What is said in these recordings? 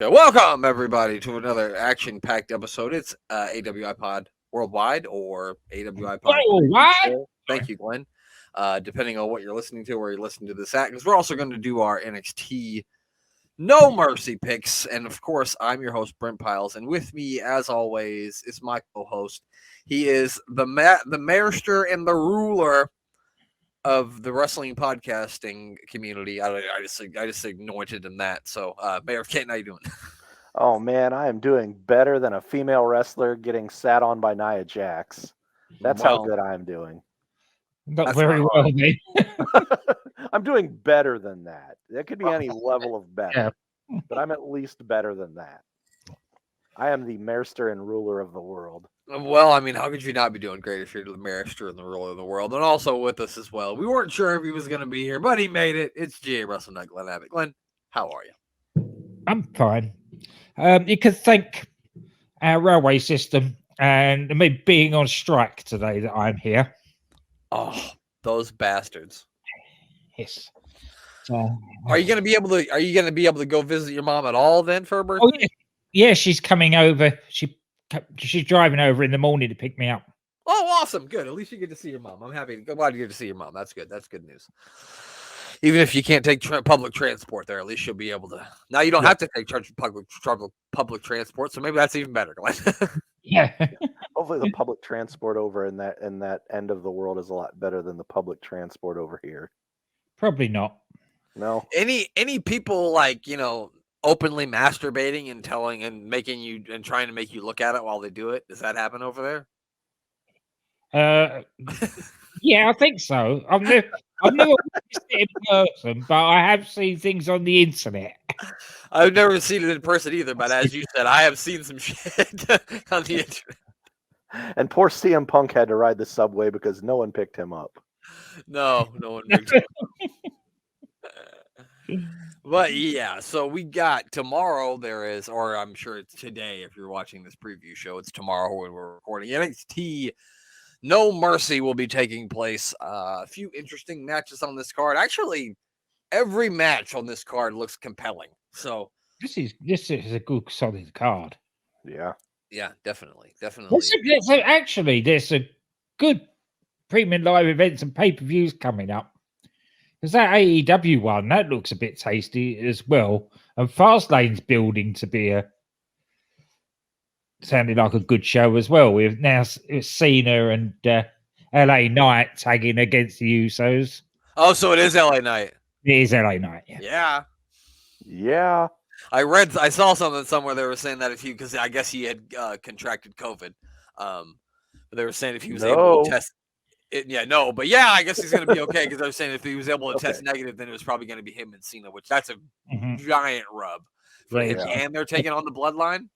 Okay, welcome everybody to another action-packed episode. It's AWI Pod Worldwide or AWI Pod. What? Thank you, Glenn. Depending on what you're listening to, where you're listening to this at, because we're also going to do our NXT No Mercy picks, and of course, I'm your host Brent Piles, and with me, as always, is my co-host. He is the mayorster and the ruler of the wrestling podcasting community. I just anointed him that. So, Mayor Kent, how you doing? Oh man, I am doing better than a female wrestler getting sat on by Nia Jax. That's how good I am doing. Not very well, mate. I'm doing better than that. There could be any level of better, Yeah. but I'm at least better than that. I am the mayorster and ruler of the world. Well, I mean, how could you not be doing great if you're the mayorster and the ruler of the world? And also with us as well. We weren't sure if he was going to be here, but he made it. It's GA Wrestle Night, Glenn Abbott. Glenn, how are you? I'm fine. You could thank our railway system and me being on strike today that I'm here. Oh, those bastards! Yes. Are you going to be able to? Are you going to be able to go visit your mom at all then for her birthday? Oh, yeah, she's coming over. She's driving over in the morning to pick me up. Oh, awesome! Good. At least you get to see your mom. I'm happy. Glad you get to see your mom. That's good. That's good news. Even if you can't take public transport there, at least you'll be able to. Now you don't have to take charge of public transport, so maybe that's even better. Yeah. Hopefully, the public transport over in that end of the world is a lot better than the public transport over here. Probably not. No. Any people openly masturbating and telling and making you and trying to make you look at it while they do it? Does that happen over there? Yeah, I think so. I've never witnessed it in person, but I have seen things on the internet. I've never seen it in person either, but as you said, I have seen some shit on the internet. And poor CM Punk had to ride the subway because no one picked him up. No one picked him up. But yeah, so we got tomorrow. There is, or I'm sure it's today if you're watching this preview show. It's tomorrow when we're recording. NXT No Mercy will be taking place. A few interesting matches on this card. Actually, every match on this card looks compelling. So this is a good solid card. Yeah, definitely. There's a good premium live events and pay-per-views coming up. Because that AEW one, that looks a bit tasty as well. And Fastlane's building to be sounding like a good show as well. With now Cena and LA Knight tagging against the Usos. Oh, so it is LA Knight. It is LA Knight. Yeah. I saw something somewhere they were saying that because I guess he had contracted COVID. They were saying if he was able to test. But I guess he's going to be okay because I was saying if he was able to test negative, then it was probably going to be him and Cena, which that's a giant rub. And they're taking on the Bloodline.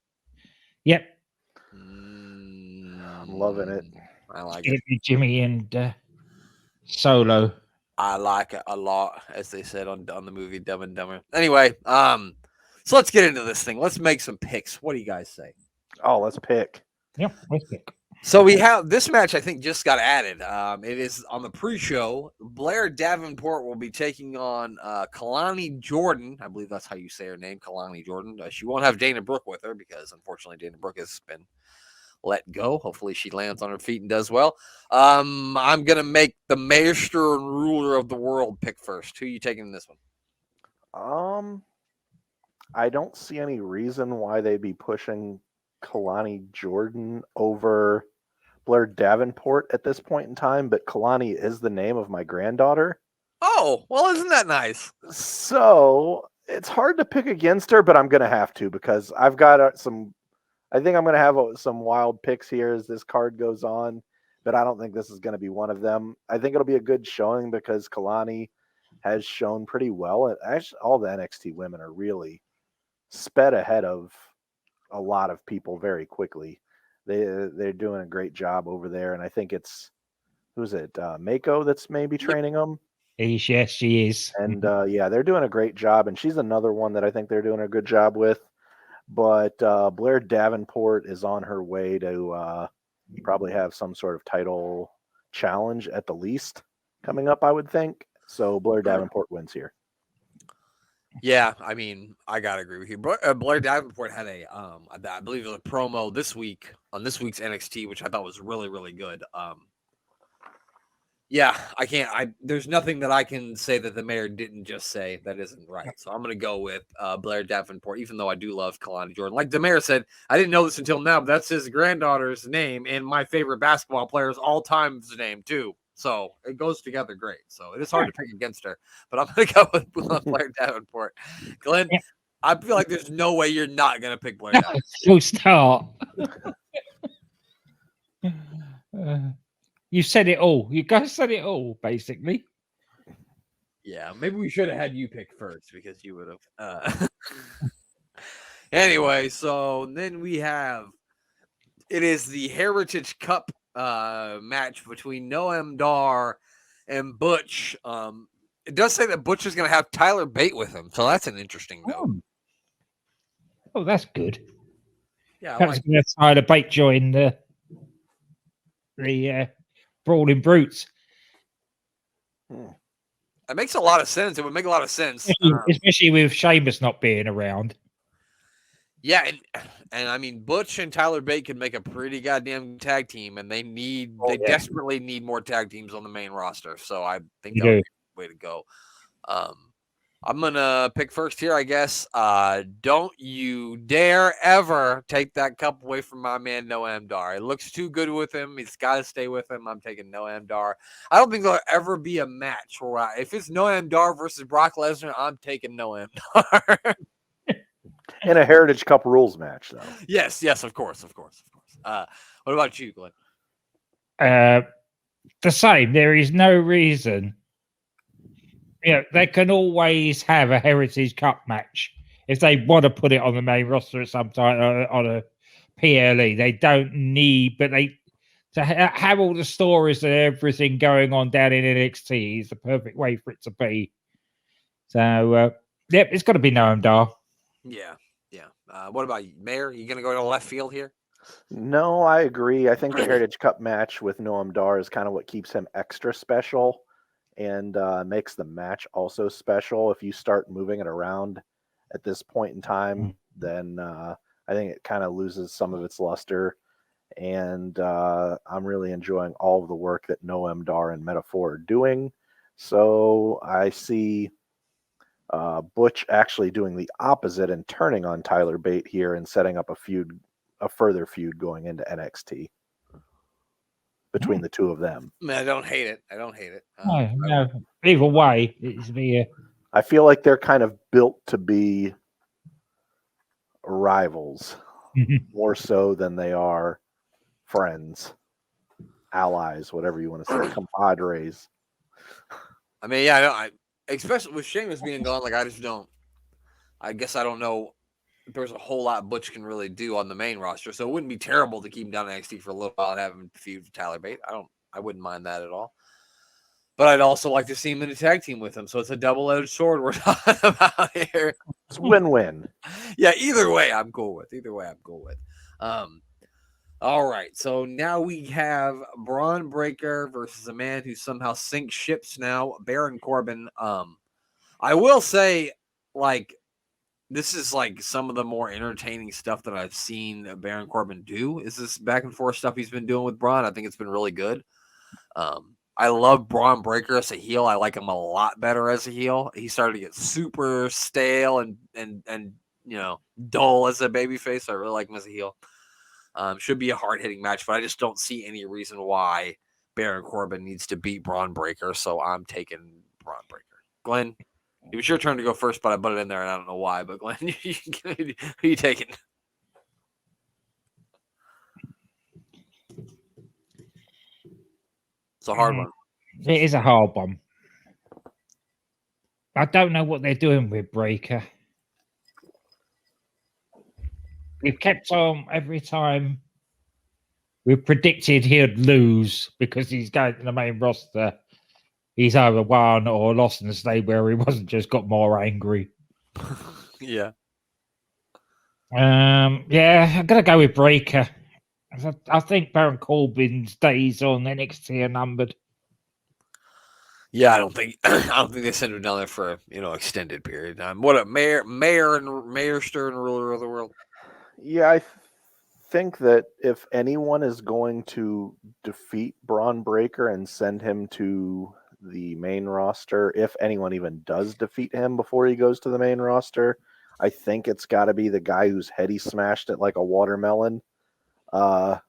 Yep. I'm loving it. I like it. Jimmy and Solo. I like it a lot, as they said on the movie Dumb and Dumber. Anyway, so let's get into this thing. Let's make some picks. What do you guys say? Oh, let's pick. Yeah, let's pick. So we have this match, I think, just got added. It is on the pre-show. Blair Davenport will be taking on Kalani Jordan. I believe that's how you say her name, Kalani Jordan. She won't have Dana Brooke with her because, unfortunately, Dana Brooke has been let go. Hopefully, she lands on her feet and does well. I'm going to make the mayorster and ruler of the world pick first. Who are you taking in this one? I don't see any reason why they'd be pushing Kalani Jordan over Blair Davenport at this point in time, but Kalani is the name of my granddaughter. Oh, well, isn't that nice? So it's hard to pick against her, but I'm going to have to because I've got I think I'm going to have some wild picks here as this card goes on, but I don't think this is going to be one of them. I think it'll be a good showing because Kalani has shown pretty well. And actually, all the NXT women are really sped ahead of a lot of people very quickly. They're doing a great job over there, and I think it's Mako that's maybe training them. Yes, she is. And they're doing a great job, and she's another one that I think they're doing a good job with. But Blair Davenport is on her way to probably have some sort of title challenge at the least coming up, I would think. So Blair Davenport wins here. Yeah, I mean, I gotta agree with you. Blair Davenport had I believe it was a promo this week on this week's NXT, which I thought was really, really good. Yeah, I can't. There's nothing that I can say that the mayor didn't just say that isn't right. So I'm gonna go with Blair Davenport, even though I do love Kalani Jordan. Like the mayor said, I didn't know this until now, but that's his granddaughter's name and my favorite basketball player's all time's name too. So it goes together great. So it is hard to pick against her, but I'm gonna go with Blair Davenport. Glenn, Yeah. I feel like there's no way you're not gonna pick Blair Davenport. Full start. You said it all. You guys said it all, basically. Yeah, maybe we should have had you pick first because you would have. Anyway, so then we have it is the Heritage Cup match between Noam Dar and Butch. It does say that Butch is going to have Tyler Bate with him, so that's an interesting note. Oh, that's good. Yeah, Perhaps going to Tyler Bate join the Brawling Brutes. It makes a lot of sense. It would make a lot of sense, especially with Sheamus not being around. Yeah, and I mean Butch and Tyler Bate can make a pretty goddamn tag team, and they desperately need more tag teams on the main roster. So I think that would be a way to go. I'm gonna pick first here, I guess. Don't you dare ever take that cup away from my man Noam Dar. It looks too good with him. He's got to stay with him. I'm taking Noam Dar. I don't think there'll ever be a match where if it's Noam Dar versus Brock Lesnar, I'm taking Noam Dar. In a Heritage Cup rules match, though. Yes, of course. What about you, Glenn? The same. There is no reason. They can always have a Heritage Cup match if they want to put it on the main roster at some time on a PLE. They don't need, but to have all the stories and everything going on down in NXT is the perfect way for it to be. So, it's got to be Noam Dar. Yeah. What about you, Mayor? You going to go to left field here? No, I agree. I think the Heritage Cup match with Noam Dar is kind of what keeps him extra special and makes the match also special. If you start moving it around at this point in time, then I think it kind of loses some of its luster. And I'm really enjoying all of the work that Noam Dar and Metaphor are doing. So I see Butch actually doing the opposite and turning on Tyler Bate here and setting up a further feud going into NXT between the two of them. I don't hate it. No. Either way, it's be I feel like they're kind of built to be rivals more so than they are friends, allies, whatever you want to say, compadres. I mean, yeah, especially with Sheamus being gone, like I guess I don't know if there's a whole lot Butch can really do on the main roster. So it wouldn't be terrible to keep him down in NXT for a little while and have him feud with Tyler Bate. I wouldn't mind that at all. But I'd also like to see him in a tag team with him. So it's a double-edged sword we're talking about here. It's win-win. Yeah, either way I'm cool with. All right, so now we have Braun Breaker versus a man who somehow sinks ships now, Baron Corbin. I will say, like, this is like some of the more entertaining stuff that I've seen Baron Corbin do. Is this back and forth stuff he's been doing with Braun? I think it's been really good. I love Braun Breaker as a heel. I like him a lot better as a heel. He started to get super stale and dull as a babyface. I really like him as a heel. Should be a hard-hitting match, but I just don't see any reason why Baron Corbin needs to beat Braun Breaker, so I'm taking Braun Breaker. Glenn, it was your turn to go first, but I put it in there, and I don't know why. But Glenn, who you taking? It's a hard one. It is a hard one. I don't know what they're doing with Breaker. We've kept on every time we predicted he'd lose because he's going to the main roster. He's either won or lost and stayed where he wasn't, just got more angry. Yeah. I'm gonna go with Breaker. I think Baron Corbin's days on NXT are numbered. Yeah, I don't think they send him down there for extended period of time. What a mayor stern ruler of the world. Yeah, I think that if anyone is going to defeat Braun Breaker and send him to the main roster, if anyone even does defeat him before he goes to the main roster, I think it's got to be the guy whose head he smashed it like a watermelon, and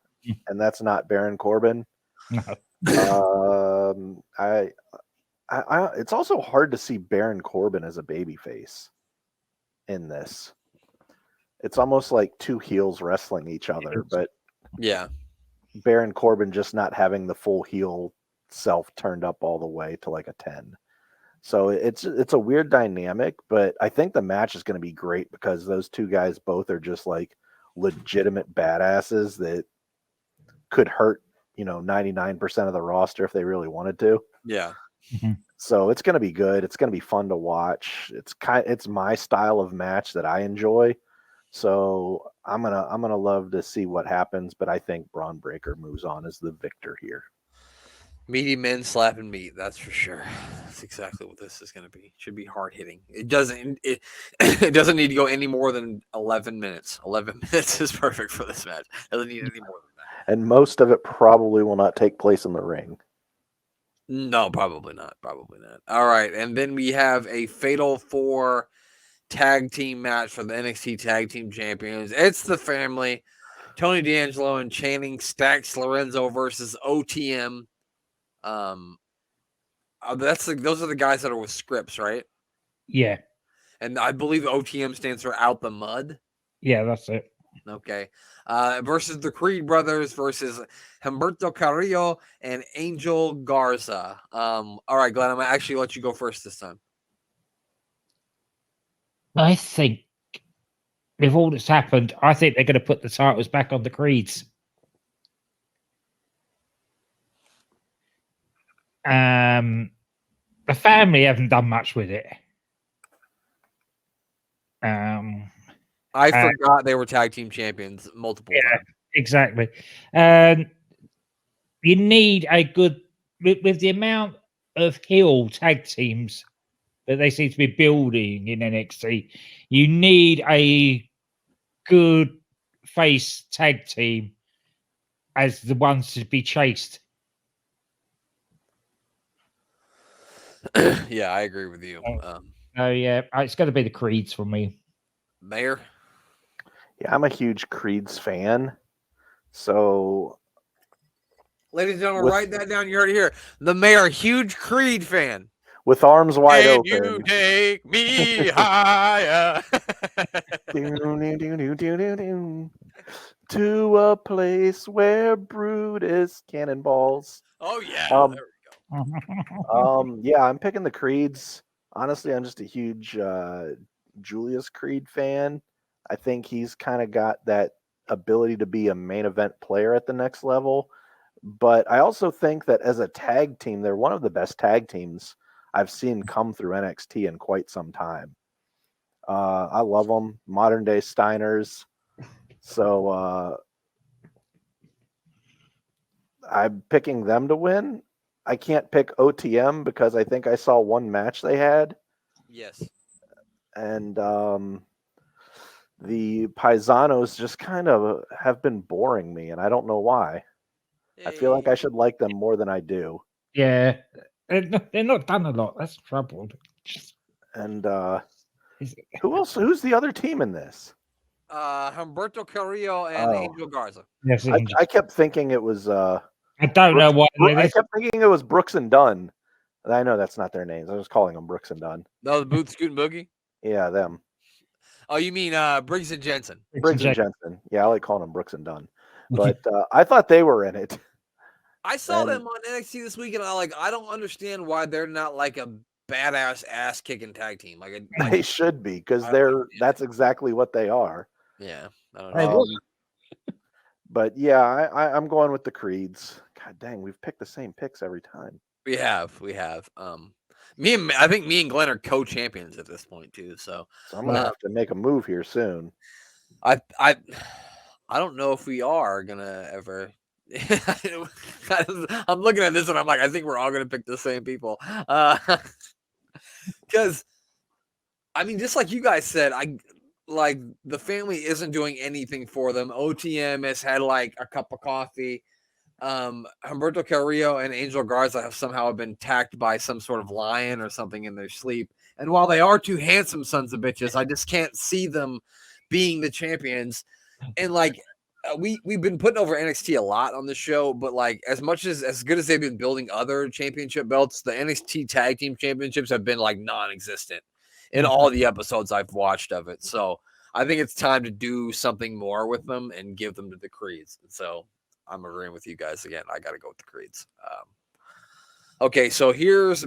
that's not Baron Corbin. No. It's also hard to see Baron Corbin as a babyface in this. It's almost like two heels wrestling each other, but Yeah. Baron Corbin just not having the full heel self turned up all the way to like a 10. So it's a weird dynamic, but I think the match is going to be great because those two guys both are just like legitimate badasses that could hurt, 99% of the roster if they really wanted to. Yeah. So it's going to be good. It's going to be fun to watch. It's my style of match that I enjoy. So I'm gonna love to see what happens, but I think Braun Breaker moves on as the victor here. Meaty men slapping meat, that's for sure. That's exactly what this is going to be. It should be hard hitting. It doesn't need to go any more than 11 minutes. 11 minutes is perfect for this match. It doesn't need any more than that. And most of it probably will not take place in the ring. No, probably not. Probably not. All right, and then we have a Fatal 4 tag team match for the NXT Tag Team Champions. It's the family. Tony D'Angelo and Channing Stacks Lorenzo versus OTM. Those are the guys that are with scripts, right? Yeah. And I believe OTM stands for Out the Mud. Yeah, that's it. Okay. Versus the Creed brothers versus Humberto Carrillo and Angel Garza. All right, Glenn, I'm going to actually let you go first this time. I think with all that's happened, I think they're going to put the titles back on the Creeds. The family haven't done much with it. I forgot they were tag team champions multiple times. Exactly. You need a good with the amount of heel tag teams that they seem to be building in NXT. You need a good face tag team as the ones to be chased. Yeah, I agree with you. Yeah, it's going to be the Creeds for me. Mayor? Yeah, I'm a huge Creeds fan. So, ladies and gentlemen, write that down. You heard it here. The Mayor, huge Creed fan. With arms wide open. You take me higher. To a place where Brutus cannonballs. Oh yeah. There we go. Yeah, I'm picking the Creeds. Honestly, I'm just a huge Julius Creed fan. I think he's kind of got that ability to be a main event player at the next level. But I also think that as a tag team, they're one of the best tag teams I've seen come through NXT in quite some time. I love them. Modern day Steiners. So I'm picking them to win. I can't pick OTM because I think I saw one match they had. Yes. And the Paisanos just kind of have been boring me, and I don't know why. I feel like I should like them more than I do. Yeah. They're not done a lot. That's trouble. And who else? Who's the other team in this? Humberto Carrillo and Angel Garza. Yes, I kept thinking it was. I don't know what. I kept thinking it was Brooks and Dunn. I know that's not their names. I was calling them Brooks and Dunn. No, the Booth, Scoot, and Boogie? Yeah, them. Oh, you mean Briggs and Jensen? Briggs and Jensen. Yeah, I like calling them Brooks and Dunn. But I thought they were in it. I saw them on NXT this week, and I don't understand why they're not like a badass ass kicking tag team. They should be, because that's exactly what they are. Yeah. I don't know. But yeah, I'm going with the Creeds. God dang, we've picked the same picks every time. We have. I think me and Glenn are co-champions at this point too. So I'm gonna have to make a move here soon. I don't know if we are gonna ever I'm looking at this and I'm like, I think we're all going to pick the same people. Because, I mean, just like you guys said, like the family isn't doing anything for them. OTM has had like a cup of coffee. Humberto Carrillo and Angel Garza have somehow been attacked by some sort of lion or something in their sleep. And while they are two handsome sons of bitches, I just can't see them being the champions. And like, we've been putting over NXT a lot on the show, but like as good as they've been building other championship belts, the NXT Tag Team Championships have been like non-existent in all the episodes I've watched of it. So I think it's time to do something more with them and give them to the Creeds. So I'm agreeing with you guys again. I got to go with the Creeds. Okay, so here's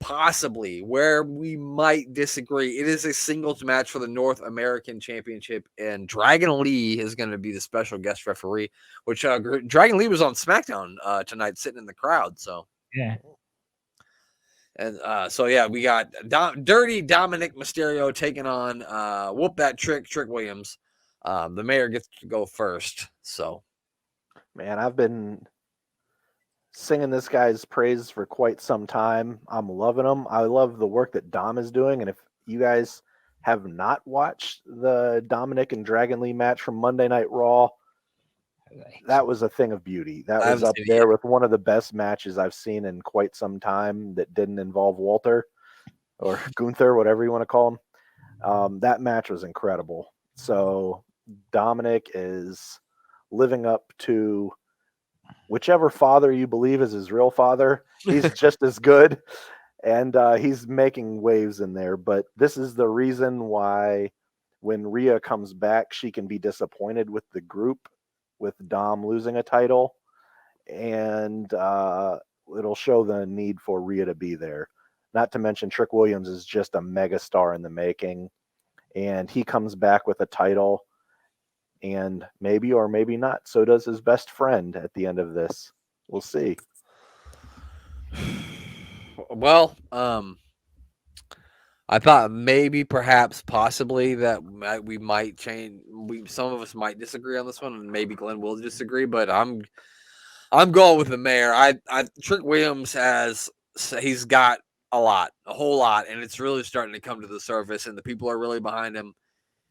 possibly where we might disagree. It is a singles match for the North American Championship, and Dragon Lee is going to be the special guest referee, which Dragon Lee was on SmackDown tonight sitting in the crowd. So, yeah. And we got Dirty Dominic Mysterio taking on Whoop That Trick Williams. The mayor gets to go first. So, man, I've been singing this guy's praise for quite some time. I'm loving him. I love the work that Dom is doing. And if you guys have not watched the Dominic and Dragon Lee match from Monday Night Raw, that was a thing of beauty. That was up there with one of the best matches I've seen in quite some time that didn't involve Walter or Gunther, whatever you want to call him. That match was incredible. So Dominic is living up to whichever father you believe is his real father. He's just as good, and he's making waves in there. But this is the reason why when Rhea comes back, she can be disappointed with the group, with Dom losing a title, and it'll show the need for Rhea to be there. Not to mention Trick Williams is just a mega star in the making, and he comes back with a title. And maybe or maybe not, so does his best friend at the end of this. We'll see. Well, I thought perhaps, possibly that we might change. Some of us might disagree on this one, and maybe Glenn will disagree. But I'm going with the mayor. Trick Williams he's got a whole lot, and it's really starting to come to the surface, and the people are really behind him.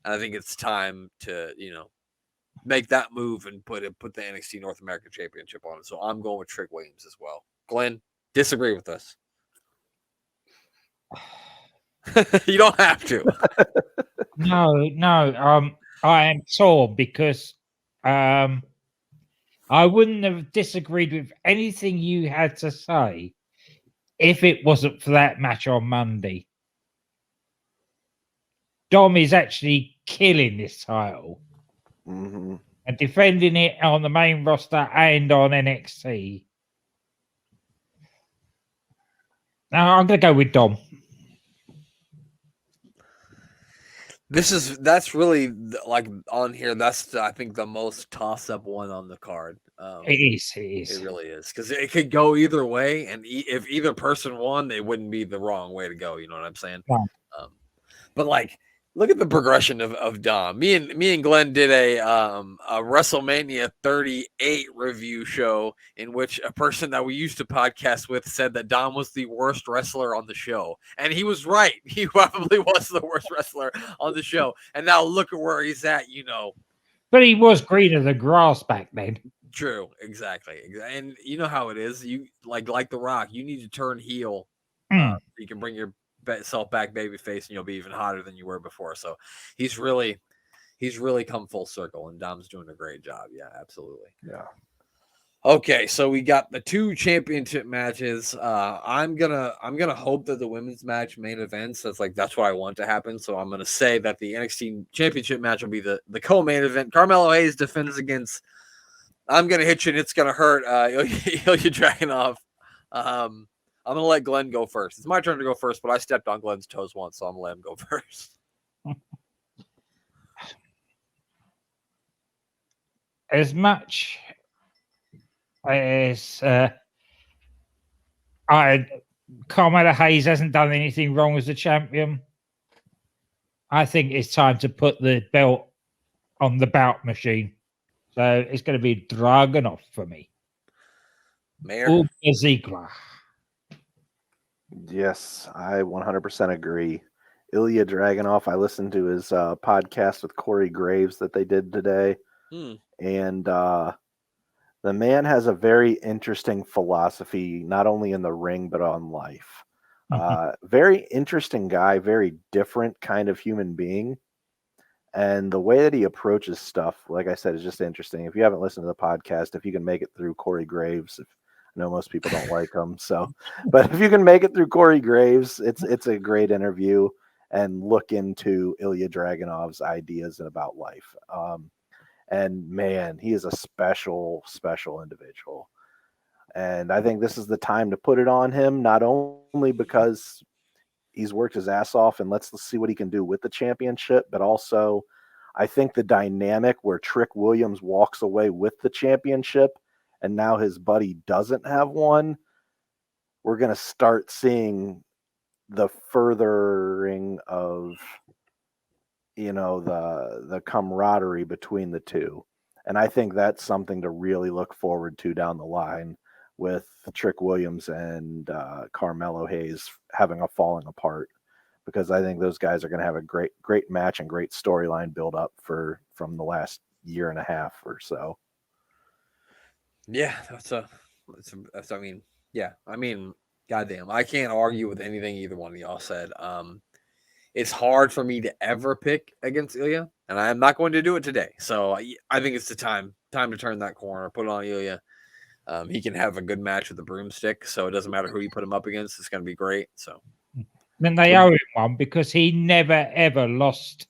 And I think it's time to make that move and put the NXT North American Championship on it. So I'm going with Trick Williams as well. Glenn, disagree with us. You don't have to. No. I am torn because I wouldn't have disagreed with anything you had to say if it wasn't for that match on Monday. Dom is actually killing this title. Mm-hmm. And defending it on the main roster and on NXT. Now I'm going to go with Dom. That's really like on here. That's I think the most toss-up one on the card. It is. It really is, because it could go either way, and if either person won, it wouldn't be the wrong way to go. You know what I'm saying? Yeah. But like, look at the progression of Dom. Me and Glenn did a WrestleMania 38 review show in which a person that we used to podcast with said that Dom was the worst wrestler on the show. And he was right. He probably was the worst wrestler on the show. And now look at where he's at, But he was greener than grass back then. True, exactly. And you know how it is. You like The Rock, you need to turn heel. Mm. You can bring your self back babyface, and you'll be even hotter than you were before. So he's really come full circle, and Dom's doing a great job. Yeah, absolutely. Yeah. Okay, so we got the two championship matches. I'm gonna hope that the women's match main events. That's what I want to happen. So I'm gonna say that the NXT championship match will be the co-main event. Carmelo Hayes defends against I'm gonna hit you and it's gonna hurt. Ilya Dragunov. I'm gonna let Glenn go first. It's my turn to go first, but I stepped on Glenn's toes once, so I'm gonna let him go first. As much as Carmelo Hayes hasn't done anything wrong as a champion, I think it's time to put the belt on the bout machine. So it's going to be Dragunov for me. Mayor. Or Ziggler. Yes, I 100% agree. Ilya Dragunov, I listened to his podcast with Corey Graves that they did today. And the man has a very interesting philosophy, not only in the ring, but on life. Very interesting guy, very different kind of human being. And the way that he approaches stuff, like I said, is just interesting. If you haven't listened to the podcast, if you can make it through Corey Graves, I know most people don't like him, so, but if you can make it through Corey Graves, it's a great interview, and look into Ilya Dragunov's ideas about life. And man, he is a special individual. And I think this is the time to put it on him, not only because he's worked his ass off and let's see what he can do with the championship, but also I think the dynamic where Trick Williams walks away with the championship and now his buddy doesn't have one, we're going to start seeing the furthering of, the camaraderie between the two. And I think that's something to really look forward to down the line with Trick Williams and Carmelo Hayes having a falling apart, because I think those guys are going to have a great match and great storyline build up from the last year and a half or so. Yeah, goddamn, I can't argue with anything either one of y'all said. It's hard for me to ever pick against Ilya, and I am not going to do it today. So I think it's the time to turn that corner, put it on Ilya. He can have a good match with the broomstick, so it doesn't matter who you put him up against. It's going to be great. So then they owe him one because he never ever lost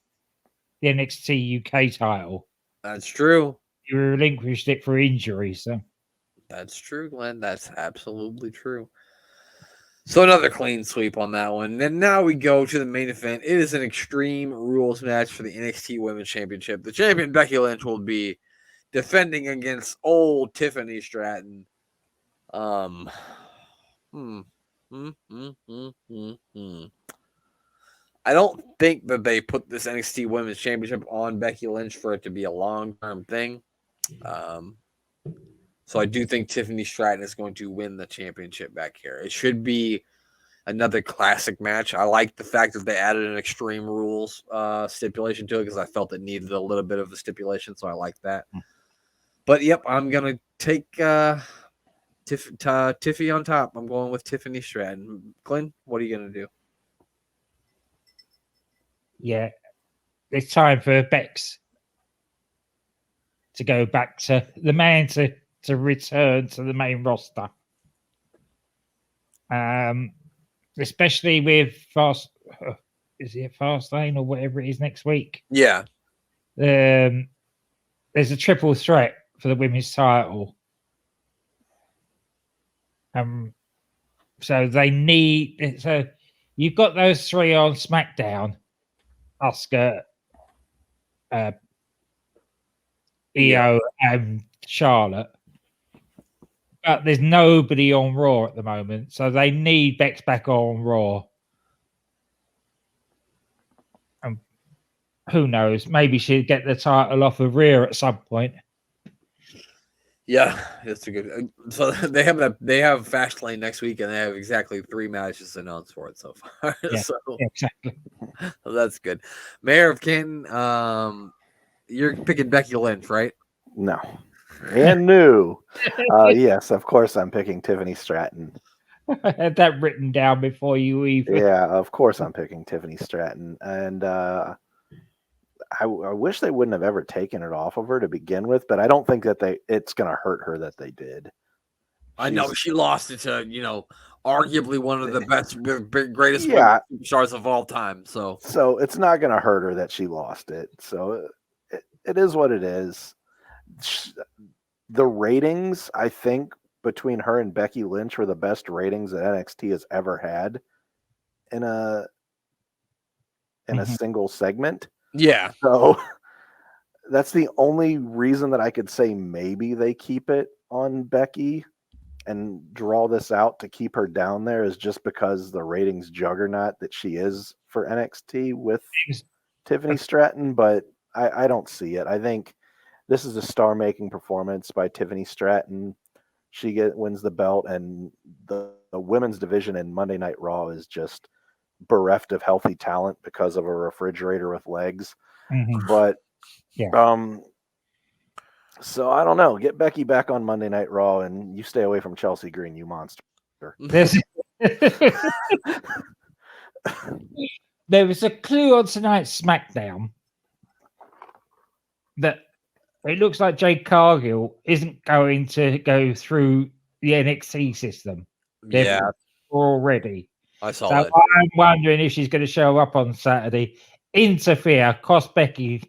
the NXT UK title. That's true. He relinquished it for injury, so that's true, Glenn. That's absolutely true. So another clean sweep on that one. And now we go to the main event. It is an Extreme Rules match for the NXT Women's Championship. The champion, Becky Lynch, will be defending against old Tiffany Stratton. I don't think that they put this NXT Women's Championship on Becky Lynch for it to be a long-term thing. So I do think Tiffany Stratton is going to win the championship back here. It should be another classic match. I like the fact that they added an Extreme Rules stipulation to it because I felt it needed a little bit of a stipulation, so I like that. But, yep, I'm going to take Tiffy on top. I'm going with Tiffany Stratton. Glenn, what are you going to do? Yeah, it's time for Bex to go back to the man to return to the main roster. Especially with is it Fastlane or whatever it is next week? Yeah. There's a triple threat for the women's title. So they need. So you've got those three on SmackDown: Asuka, Io, and Charlotte. But there's nobody on Raw at the moment, so they need Bex back on Raw. And who knows? Maybe she'll get the title off of Rhea at some point. Yeah, that's a good. So they have Fastlane next week, and they have exactly 3 matches announced for it so far. Yeah, so exactly. That's good. Mayor of Canton, you're picking Becky Lynch, right? No. And new. Yes, of course I'm picking Tiffany Stratton. I had that written down before you even. Yeah, of course I'm picking Tiffany Stratton. And I wish they wouldn't have ever taken it off of her to begin with, but I don't think that it's going to hurt her that they did. I know she lost it to, arguably one of the best, greatest stars of all time. So it's not going to hurt her that she lost it. So it is what it is. The ratings, I think, between her and Becky Lynch were the best ratings that NXT has ever had in a single segment. Yeah. So that's the only reason that I could say maybe they keep it on Becky and draw this out to keep her down there, is just because the ratings juggernaut that she is for NXT with Tiffany Stratton. But I don't see it. I think this is a star-making performance by Tiffany Stratton. She wins the belt, and the women's division in Monday Night Raw is just bereft of healthy talent because of a refrigerator with legs. But so I don't know. Get Becky back on Monday Night Raw, and you stay away from Chelsea Green, you monster. There was a clue on tonight's SmackDown that it looks like Jade Cargill isn't going to go through the NXT system. Yeah, already. I saw so that. I'm wondering if she's going to show up on Saturday, interfere, cost Becky,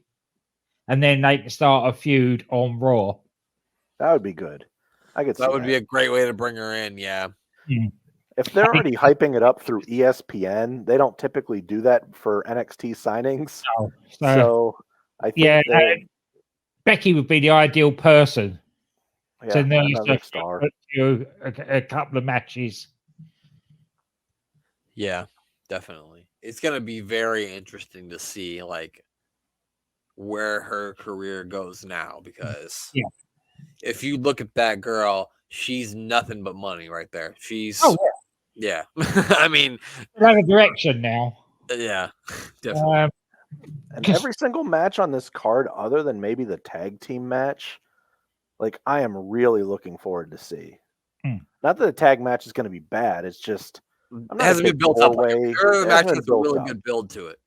and then they can start a feud on Raw. That would be good. I could see that would be a great way to bring her in. Yeah. If they're already hyping it up through ESPN, they don't typically do that for NXT signings. So I think Becky would be the ideal person to nurse another star. A couple of matches. Yeah, definitely. It's going to be very interesting to see like where her career goes now, because if you look at that girl, she's nothing but money right there. She's I mean, another direction now. Yeah, definitely. And every single match on this card, other than maybe the tag team match, like I am really looking forward to see. Not that the tag match is going to be bad. It's just it hasn't been built up. The match has a really good build to it.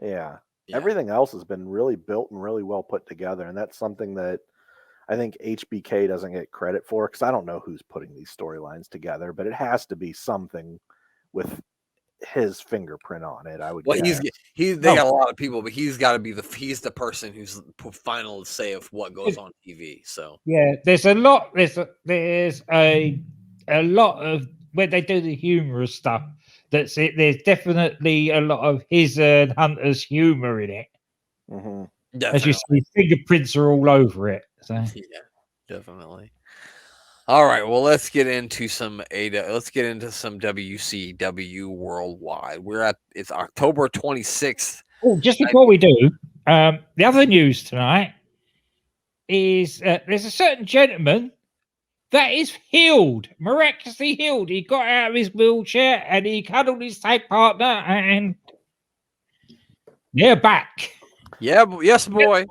Yeah. Everything else has been really built and really well put together, and that's something that I think HBK doesn't get credit for, because I don't know who's putting these storylines together, but it has to be something with his fingerprint on it. I would. Well, they got a lot of people, but he's got to be he's the person who's final say of what goes on TV. So there's a lot. There's a lot of when they do the humorous stuff. That's it. There's definitely a lot of his and Hunter's humor in it. As you see, fingerprints are all over it. So. Yeah, definitely. All right, well, let's get into some WCW Worldwide. It's October 26th. Oh, just before we do, the other news tonight is there's a certain gentleman that is healed, miraculously healed. He got out of his wheelchair and he cuddled his tag partner, and they're back. Yeah, yes, boy.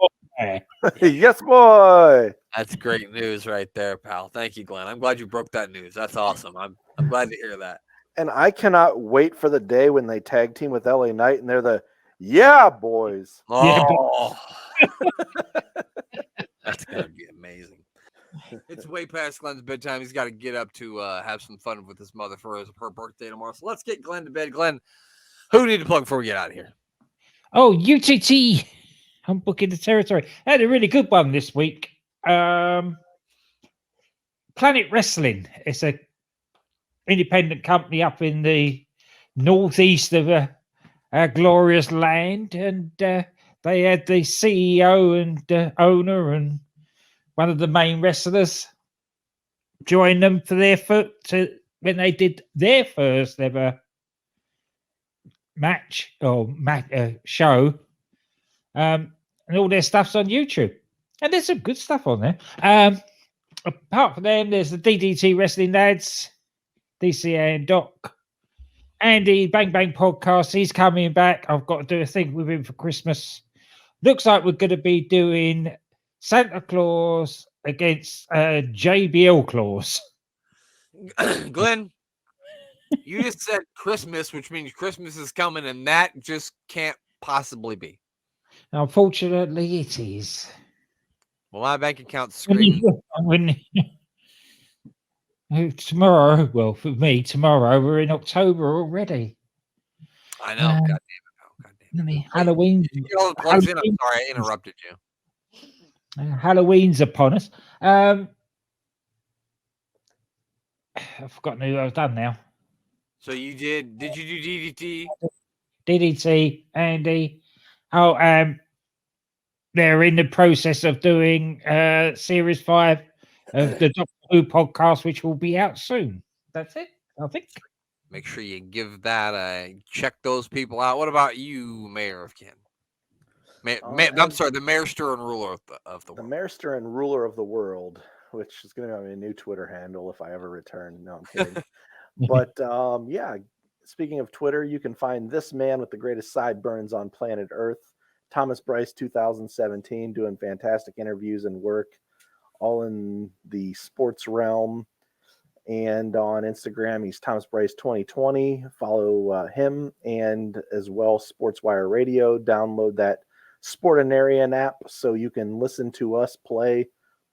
Yes, boy. That's great news right there, pal. Thank you, Glenn. I'm glad you broke that news. That's awesome. I'm glad to hear that. And I cannot wait for the day when they tag team with LA Knight and they're the boys. Oh, that's gonna be amazing. It's way past Glenn's bedtime. He's got to get up to have some fun with his mother for her birthday tomorrow. So let's get Glenn to bed. Glenn, who do we need to plug before we get out of here? Oh, UTT. I'm booking the territory. I had a really good one this week. Planet Wrestling. It's a independent company up in the northeast of our glorious land, and they had the CEO and owner and one of the main wrestlers join them for their when they did their first ever match or show. And all their stuff's on YouTube. And there's some good stuff on there. Apart from them, there's the DDT Wrestling Lads, DCA and Doc. Andy Bang Bang Podcast, he's coming back. I've got to do a thing with him for Christmas. Looks like we're going to be doing Santa Claus against JBL Claus. Glenn, you just said Christmas, which means Christmas is coming, and that just can't possibly be. Unfortunately, it is. Well, my bank account's screaming. Tomorrow, well, for me, tomorrow, we're in October already. I know. God damn it. Halloween. I'm sorry, I interrupted you. Halloween's upon us. I've forgotten who I've done now. So you did you do DDT? DDT, Andy. Oh, they're in the process of doing Series 5 of the Doctor Who podcast, which will be out soon. That's it, I think. Make sure you give that check those people out. What about you, Mayor of Ken? I'm sorry, the Mayorster and ruler of the The world. Mayorster and ruler of the world, which is going to be my new Twitter handle if I ever return. No, I'm kidding. But yeah, speaking of Twitter, you can find this man with the greatest sideburns on planet Earth, Thomas Bryce 2017, doing fantastic interviews and work all in the sports realm. And on Instagram, he's Thomas Bryce 2020. Follow him and as well Sportswire Radio. Download that Sportinarian app so you can listen to us play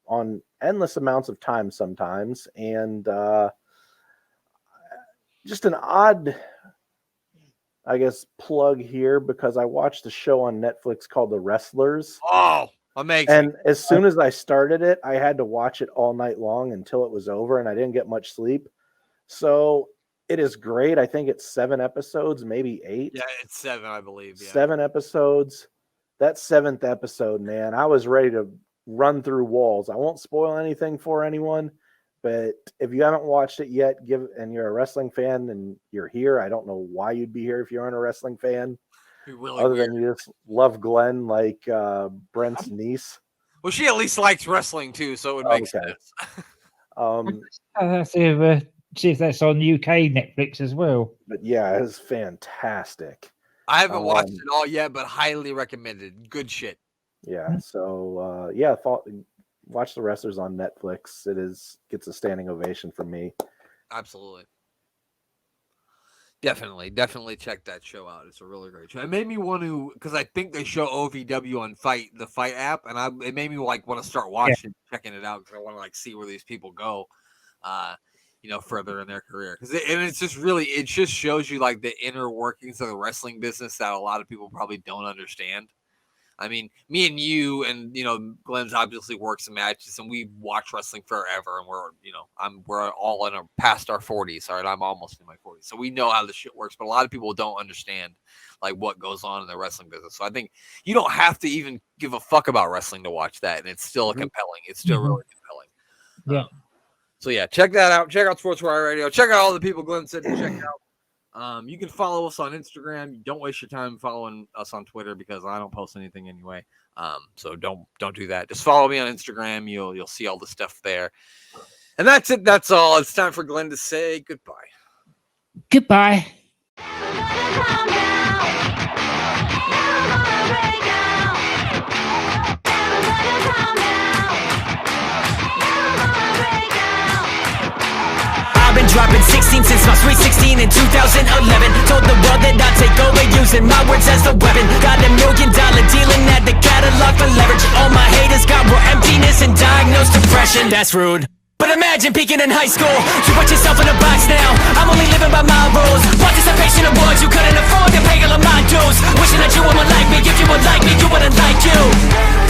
on endless amounts of time sometimes. And just an odd, I guess, plug here because I watched a show on Netflix called The Wrestlers. Oh, amazing. And as soon as I started it, I had to watch it all night long until it was over, and I didn't get much sleep. So it is great. I think it's 7 episodes, maybe 8. Yeah, it's 7, I believe. Yeah. 7 episodes. That 7th episode, man, I was ready to run through walls. I won't spoil anything for anyone, but if you haven't watched it yet, and you're a wrestling fan and you're here, I don't know why you'd be here if you aren't a wrestling fan. Really other weird. than you just love Glenn like Brent's niece. Well, she at least likes wrestling too, so it makes sense. See if that's on UK Netflix as well. But yeah, it's fantastic. I haven't watched it all yet, but highly recommended. Good shit. Yeah. So watch The Wrestlers on Netflix. Gets a standing ovation from me. Absolutely. Definitely check that show out. It's a really great show. It made me want to, because I think they show OVW on the Fight app, and it made me want to start watching, checking it out because I want to see where these people go, further in their career. It just shows you the inner workings of the wrestling business that a lot of people probably don't understand. I mean, me and you and Glenn's obviously worked some matches, and we watch wrestling forever, and we're all past our 40s. All right, I'm almost in my 40s, so we know how the shit works. But a lot of people don't understand what goes on in the wrestling business. So I think you don't have to even give a fuck about wrestling to watch that, and it's still compelling. It's still really compelling. Yeah. So yeah, check that out. Check out Sportswire Radio. Check out all the people Glenn said to check out. You can follow us on Instagram. Don't waste your time following us on Twitter because I don't post anything anyway. So don't do that. Just follow me on Instagram. You'll see all the stuff there. And that's it. That's all. It's time for Glenn to say goodbye. Goodbye. I've been dropping 16 since my sweet 16 in 2011. Told the world that I'd take over using my words as the weapon. Got $1 million dealing at the catalog for leverage. All my haters got more emptiness and diagnosed depression. That's rude. But imagine peaking in high school. You put yourself in a box now. I'm only living by my rules. Participation awards, you couldn't afford to pay all of my dues. Wishing that you would like me. If you would like me, you wouldn't like you.